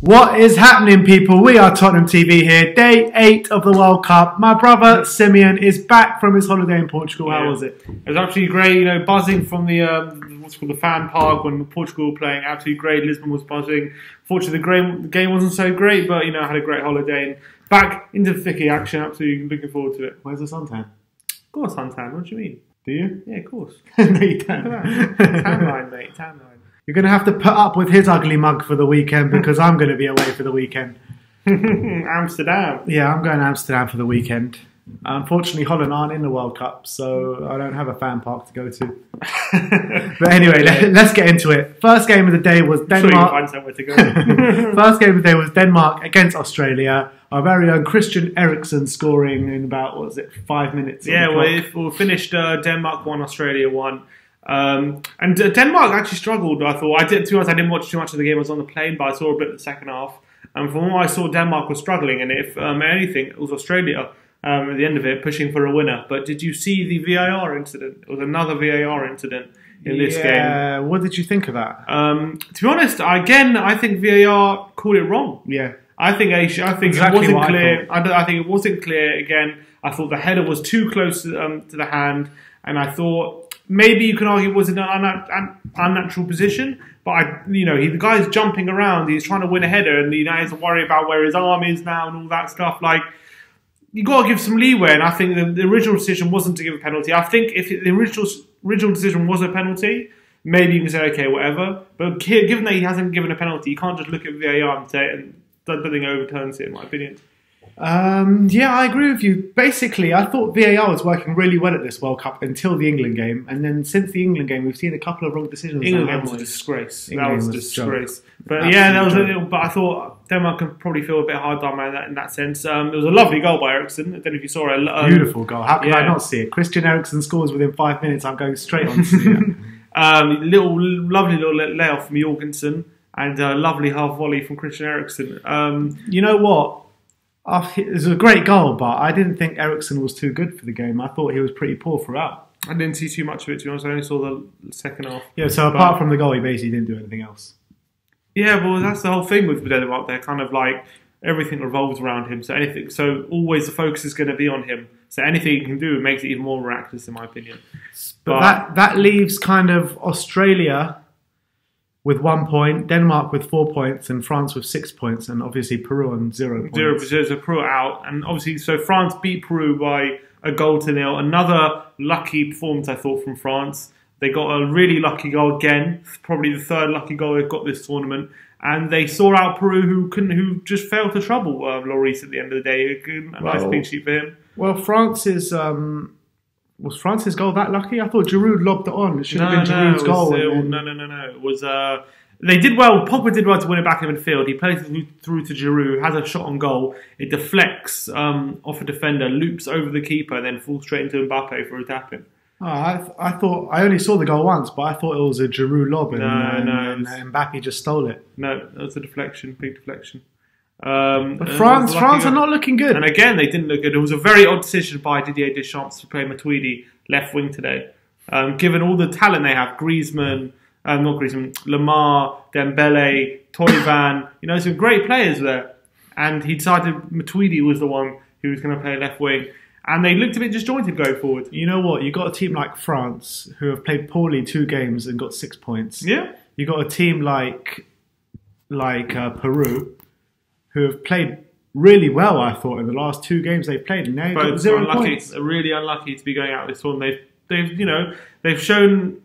What is happening, people? We are Tottenham TV here. Day 8 of the World Cup. My brother Simeon is back from his holiday in Portugal. How was it? It was absolutely great. You know, buzzing from the what's called the fan park when Portugal were playing. Absolutely great. Lisbon was buzzing. Fortunately, the game wasn't so great, but you know, I had a great holiday and back into the thicky action. Absolutely looking forward to it. Where's the suntan? Of course, suntan. What do you mean? Do you? Yeah, of course. No, you don't. Tan line, mate. Tan line. You're going to have to put up with his ugly mug for the weekend because I'm going to be away for the weekend. Amsterdam. Yeah, I'm going to Amsterdam for the weekend. Unfortunately, Holland aren't in the World Cup, so I don't have a fan park to go to. But anyway, let's get into it. First game of the day was Denmark. I'm sure you'll find somewhere to go. First game of the day was Denmark against Australia. Our very own Christian Eriksen scoring in about, what was it, 5 minutes? Yeah, we finished Denmark 1, Australia 1. And Denmark actually struggled, I thought. To be honest, I didn't watch too much of the game. I was on the plane, but I saw a bit of the second half. And from what I saw, Denmark was struggling. And if anything, it was Australia at the end of it, pushing for a winner. But did you see the VAR incident? It was another VAR incident in this game. Yeah, what did you think of that? To be honest, I think VAR called it wrong. Yeah. I think exactly it wasn't clear. I think it wasn't clear. Again, I thought the header was too close to the hand. And I thought maybe you can argue it was an unnatural position, but the guy's jumping around, he's trying to win a header, and he now has to worry about where his arm is now and all that stuff. Like, you got to give some leeway, and I think the original decision wasn't to give a penalty. I think if the original decision was a penalty, maybe you can say okay, whatever. But given that he hasn't given a penalty, you can't just look at VAR and say and that thing overturns it, in my opinion. Yeah, I agree with you. Basically, I thought VAR was working really well at this World Cup until the England game, and then since the England game, we've seen a couple of wrong decisions. England game was a disgrace. That was a disgrace. But absolutely, yeah, that was a little. But I thought Denmark could probably feel a bit hard done in that sense. It was a lovely goal by Eriksen. I don't know if you saw it. Beautiful goal. How can I not see it? Christian Eriksen scores within 5 minutes. I'm going straight on to see that. Lovely little layoff from Jorgensen and a lovely half volley from Christian Eriksen. You know what? It was a great goal, but I didn't think Eriksen was too good for the game. I thought he was pretty poor throughout. I didn't see too much of it, to be honest. I only saw the second half. Yeah, so apart from the goal, he basically didn't do anything else. Yeah, well, that's the whole thing with Denmark. They're kind of like, everything revolves around him. So always the focus is going to be on him. So anything he can do makes it even more miraculous, in my opinion. But that leaves kind of Australia with 1 point, Denmark with 4 points, and France with 6 points, and obviously Peru on 0 points. So Peru out, and obviously, so France beat Peru by a 0-0. Another lucky performance, I thought, from France. They got a really lucky goal again, probably the third lucky goal they've got this tournament, and they saw out Peru, who just failed to trouble Lloris at the end of the day. A nice clean sheet for him. Well, France's. Was France's goal that lucky? I thought Giroud lobbed it on. It should have been Giroud's goal. No. It was. They did well. Pogba did well to win it back in midfield. He plays it through to Giroud, has a shot on goal. It deflects off a defender, loops over the keeper, then falls straight into Mbappe for a tap-in. Oh, I thought I only saw the goal once, but I thought it was a Giroud lob, and Mbappe just stole it. No, that was a deflection, big deflection. But France are not looking good. And again, they didn't look good. It was a very odd decision by Didier Deschamps to play Matuidi left wing today. Given all the talent they have, Lamar, Dembele, Toivan, some great players there. And he decided Matuidi was the one who was going to play left wing. And they looked a bit disjointed going forward. You know what? You got a team like France who have played poorly 2 games and got 6 points. Yeah. You got a team like Peru, who have played really well, I thought, in the last 2 games they've played, and now they've got 0 points. Really unlucky to be going out this tournament. They've shown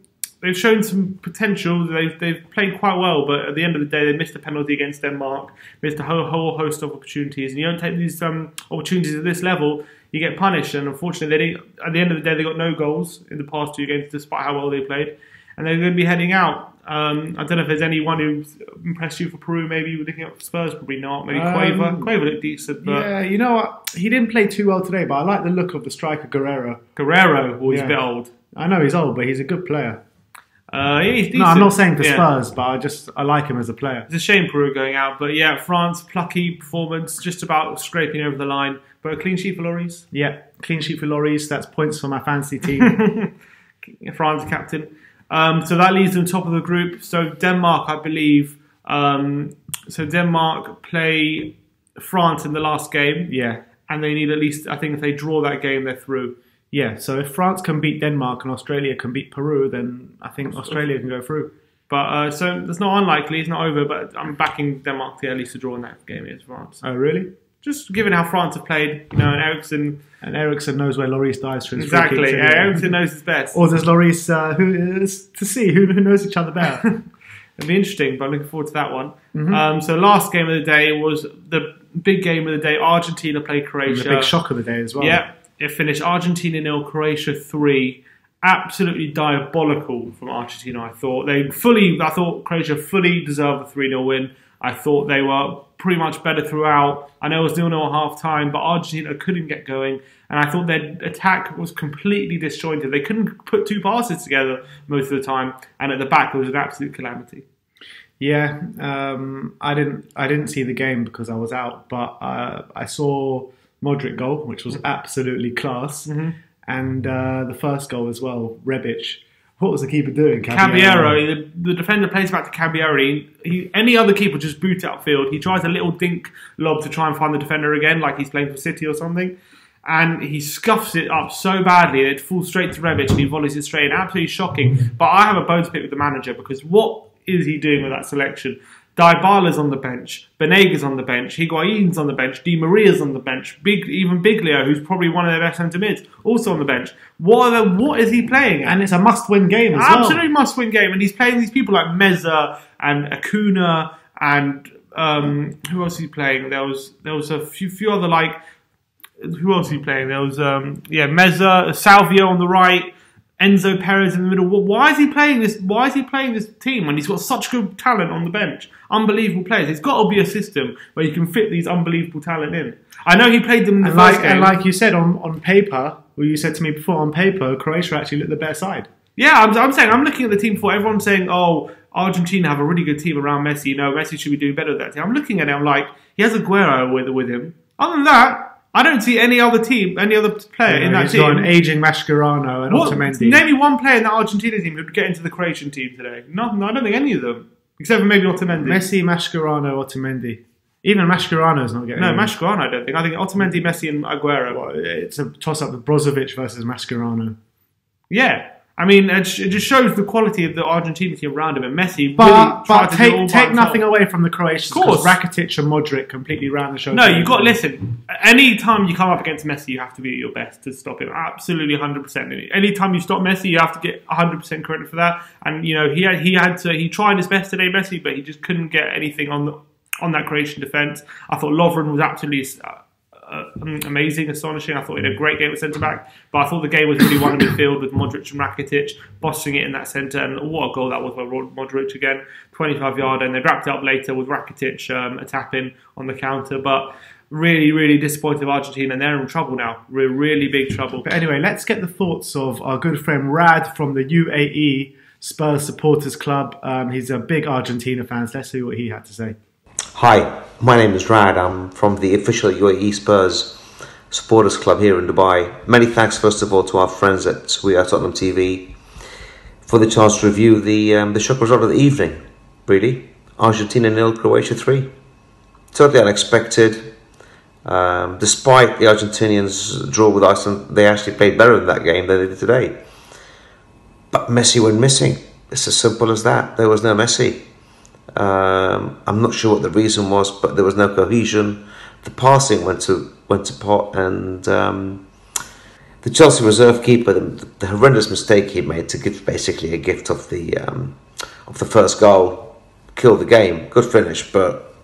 some potential. They've played quite well, but at the end of the day, they missed a penalty against Denmark, missed a whole host of opportunities, and you don't take these opportunities at this level, you get punished. And unfortunately, at the end of the day, they got no goals in the past 2 games, despite how well they played, and they're going to be heading out. I don't know if there's anyone who's impressed you for Peru. Maybe you were looking at Spurs, probably not. Maybe Quaver looked decent. But yeah, you know what? He didn't play too well today, but I like the look of the striker, Guerrero. He's a bit old. I know he's old, but he's a good player. He's decent. No, I'm not saying for Spurs, but I like him as a player. It's a shame Peru going out, but yeah, France, plucky performance, just about scraping over the line. But a clean sheet for Lloris. Yeah, clean sheet for Lloris. That's points for my fantasy team. France captain. So that leaves them top of the group. So Denmark, I believe, So Denmark play France in the last game. Yeah. And they need at least, I think if they draw that game, they're through. Yeah, so if France can beat Denmark and Australia can beat Peru, then I think Australia can go through. But so it's not unlikely, it's not over, but I'm backing Denmark to at least to draw in that game against France. Oh, really? Just given how France have played, and Eriksen... And Eriksen knows where Lloris dies for his Exactly, free kick, yeah, Eriksen knows his best. Or does Lloris, to see who knows each other better. It'll be interesting, but I'm looking forward to that one. So last game of the day was the big game of the day. Argentina played Croatia. The big shock of the day as well. Yeah, it finished Argentina 0, Croatia 3. Absolutely diabolical from Argentina, I thought. I thought Croatia fully deserved a 3-0 win. I thought they were pretty much better throughout. I know it was 0-0 at half-time, but Argentina couldn't get going. And I thought their attack was completely disjointed. They couldn't put two passes together most of the time. And at the back, it was an absolute calamity. Yeah, I didn't see the game because I was out, but I saw Modric goal, which was absolutely class. And the first goal as well, Rebic. What was the keeper doing? Caballero, the defender plays back to Caballero. Any other keeper just boot outfield. He tries a little dink lob to try and find the defender again, like he's playing for City or something. And he scuffs it up so badly that it falls straight to Rebic and he volleys it straight in. Absolutely shocking. But I have a bone to pick with the manager because what is he doing with that selection? Dybala's on the bench, Benega's on the bench, Higuain's on the bench, Di Maria's on the bench, even Biglio, who's probably one of their best centre mids, also on the bench. What is he playing at? And it's a must-win game as well. Absolutely must-win game, and he's playing these people like Meza and Acuna and who else is he playing? There was a few other like who else is he playing? There was Meza, Salvio on the right. Enzo Perez in the middle. Why is he playing this? Why is he playing this team when he's got such good talent on the bench? Unbelievable players. It's got to be a system where you can fit these unbelievable talent in. I know he played them in the first game. And like you said on paper, well, you said to me before, on paper, Croatia actually looked the better side. Yeah, I'm saying, I'm looking at the team before. Everyone's saying, oh, Argentina have a really good team around Messi. No, Messi should be doing better with that team. I'm looking at it, I'm like, he has Aguero with him. Other than that, I don't see any other player in that team. He's got an ageing Mascherano and Otamendi. Name me one player in that Argentina team who would get into the Croatian team today. No, I don't think any of them. Except for maybe Otamendi. Messi, Mascherano, Otamendi. Even Mascherano's not getting in. Mascherano I don't think. I think Otamendi, Messi and Aguero. Well, it's a toss-up with Brozovic versus Mascherano. Yeah. I mean, it just shows the quality of the Argentina team around him. And Messi but take nothing away from the Croatians. Of course. Rakitic and Modric completely ran the show. No, you've got to listen. Any time you come up against Messi, you have to be at your best to stop him. Absolutely 100%. Any time you stop Messi, you have to get 100% credit for that. And, he tried his best today, Messi, but he just couldn't get anything on that Croatian defence. I thought Lovren was absolutely... amazing, astonishing. I thought he had a great game at centre-back, but I thought the game was really won in midfield with Modric and Rakitic bossing it in that centre, and what a goal that was by Modric again, 25-yard, and they wrapped it up later with Rakitic a tap-in on the counter, but really, really disappointed with Argentina, and they're in trouble now. Really big trouble. But anyway, let's get the thoughts of our good friend Rad from the UAE Spurs Supporters Club. He's a big Argentina fan, so let's see what he had to say. Hi, my name is Rad. I'm from the official UAE Spurs Supporters Club here in Dubai. Many thanks, first of all, to our friends at WeAreTottenhamTV for the chance to review the shock result of the evening, really. Argentina 0, Croatia 3. Totally unexpected. Despite the Argentinians' draw with Iceland, they actually played better in that game than they did today. But Messi went missing. It's as simple as that. There was no Messi. I'm not sure what the reason was, but there was no cohesion. The passing went to pot, and the Chelsea reserve keeper, the horrendous mistake he made to give basically a gift of the first goal, killed the game. Good finish, but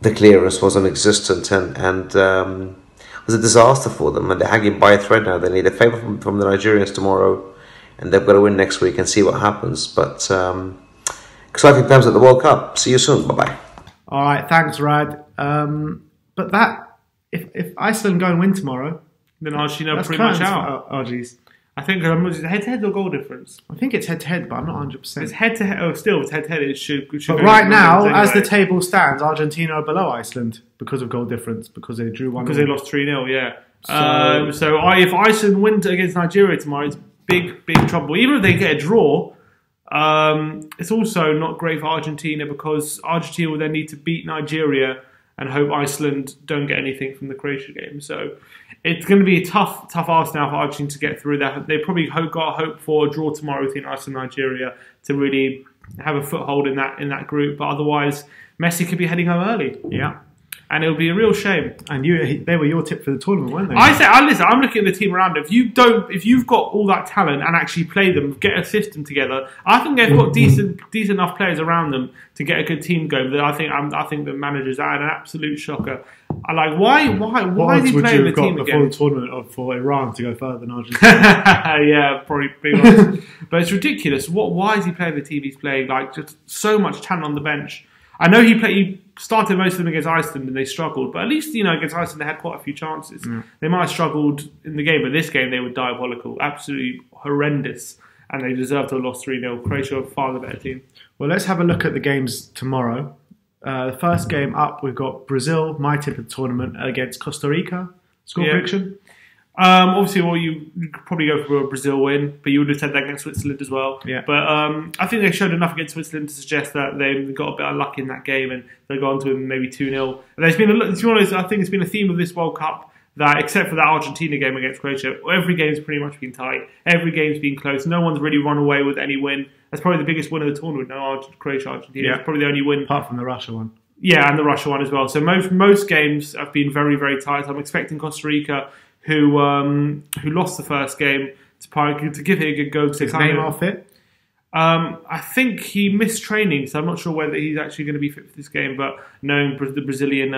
the clearance was non-existent, and it was a disaster for them. And they're hanging by a thread now. They need a favour from the Nigerians tomorrow, and they've got to win next week and see what happens. But exciting times at the World Cup. See you soon. Bye-bye. All right, thanks, Rad. But that, if Iceland go and win tomorrow, then Argentina pretty much out. Argies. I think is it head-to-head or goal difference? I think it's head-to-head, but I'm not 100%. It's head-to-head. Oh, still, it's head-to-head. It should but right now, as the table stands, Argentina are below Iceland because of goal difference, because they drew 1-0. Because they lost 3-0, yeah. So if Iceland win against Nigeria tomorrow, it's big trouble. Even if they get a draw, It's also not great for Argentina because Argentina will then need to beat Nigeria and hope Iceland don't get anything from the Croatia game. So it's going to be a tough ask now for Argentina to get through that. They probably got hope for a draw tomorrow between Iceland and Nigeria to really have a foothold in that group. But otherwise, Messi could be heading home early. Yeah. And it would be a real shame. And they were your tip for the tournament, weren't they? Listen, I'm looking at the team around it. If you've got all that talent and actually play them, get a system together, I think they've got decent enough players around them to get a good team going. But I think the managers are an absolute shocker. Why is he playing the team again? Before the tournament for Iran to go further than Argentina? Yeah, probably being honest. But it's ridiculous. Why is he playing the team he's playing? Just so much talent on the bench. I know he started most of them against Iceland and they struggled, but at least, against Iceland they had quite a few chances. Mm. They might have struggled in the game, but this game they were diabolical, absolutely horrendous, and they deserved to have lost 3-0. Croatia were far the better team. Well, let's have a look at the games tomorrow. The first game up, we've got Brazil, my tip of the tournament, against Costa Rica. Score prediction? Obviously, you could probably go for a Brazil win, but you would have said that against Switzerland as well. Yeah. But I think they showed enough against Switzerland to suggest that they got a bit of luck in that game and they'll go on to win maybe 2-0. And there's been I think it's been a theme of this World Cup that, except for that Argentina game against Croatia, every game's pretty much been tight. Every game's been close. No one's really run away with any win. That's probably the biggest win of the tournament. Croatia, Argentina. Yeah. It's probably the only win. Apart from the Russia one. Yeah, and the Russia one as well. So most games have been very, very tight. I'm expecting Costa Rica, who lost the first game, to give it a good go. Is Neymar fit? I think he missed training, so I'm not sure whether he's actually going to be fit for this game. But knowing the Brazilians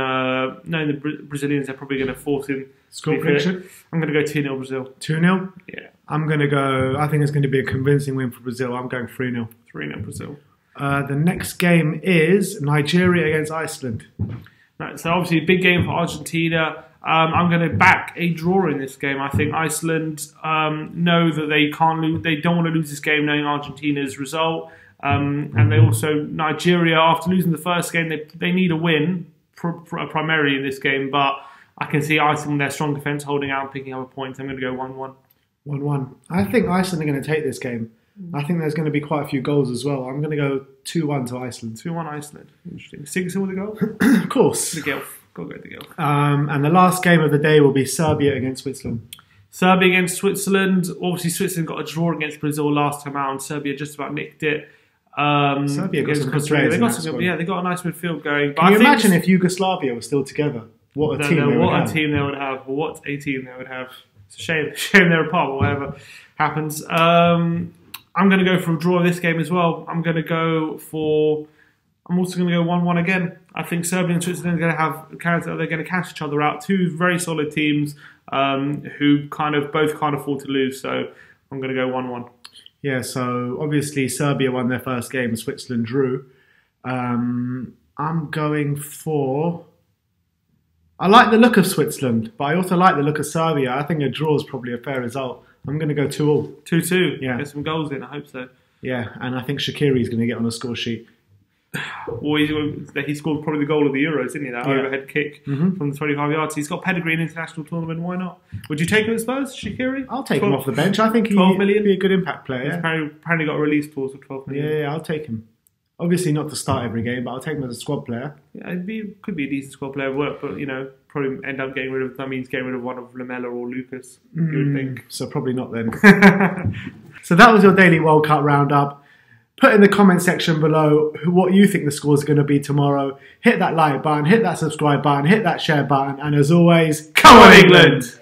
are probably going to force him. Score prediction? I'm going to go 2-0 Brazil. 2-0? Yeah. I'm going to go. I think it's going to be a convincing win for Brazil. I'm going 3-0. 3-0 Brazil. The next game is Nigeria against Iceland. Right, so obviously a big game for Argentina. I'm going to back a draw in this game. I think Iceland know that they can't lose. They don't want to lose this game, knowing Argentina's result. And they also, Nigeria, after losing the first game, they need a win primarily in this game. But I can see Iceland, their strong defence, holding out and picking up a point. I'm going to go 1-1. 1-1. I think Iceland are going to take this game. I think there's going to be quite a few goals as well. I'm going to go 2-1 to Iceland. 2-1 Iceland. Interesting. Sigurdsson with a goal? Of course. The Gilf. Got to go the Gilf. And the last game of the day will be Serbia against Switzerland. Serbia against Switzerland. Obviously, Switzerland got a draw against Brazil last time out, and Serbia just about nicked it. Serbia got some good players in that squad. Yeah, they got a nice midfield going. Can you imagine if Yugoslavia was still together? What a team they would have. What a team they would have. What a team they would have. It's a shame they're apart, but whatever happens. I'm going to go for a draw in this game as well. I'm also going to go 1-1 again. I think Serbia and Switzerland are going to have character. They're going to cash each other out. Two very solid teams who both can't afford to lose. So I'm going to go 1-1. Yeah. So obviously Serbia won their first game. Switzerland drew. I'm going for. I like the look of Switzerland, but I also like the look of Serbia. I think a draw is probably a fair result. I'm going to go 2-2. 2-2. Yeah. Get some goals in. I hope so. Yeah, and I think Shaqiri's going to get on the score sheet. Well, he scored probably the goal of the Euros, didn't he? That overhead kick from the 25 yards. He's got pedigree in international tournament. Why not? Would you take him at Spurs, Shaqiri? I'll take him off the bench. I think he'd be a good impact player. He's apparently got a release clause of 12 million. Yeah, I'll take him. Obviously not to start every game, but I'll take him as a squad player. Yeah, could be a decent squad player, but probably end up getting rid of. That means getting rid of one of Lamella or Lucas. You would think. So probably not then. So that was your daily World Cup roundup. Put in the comment section below what you think the score is going to be tomorrow. Hit that like button, hit that subscribe button, hit that share button, and as always, come on England!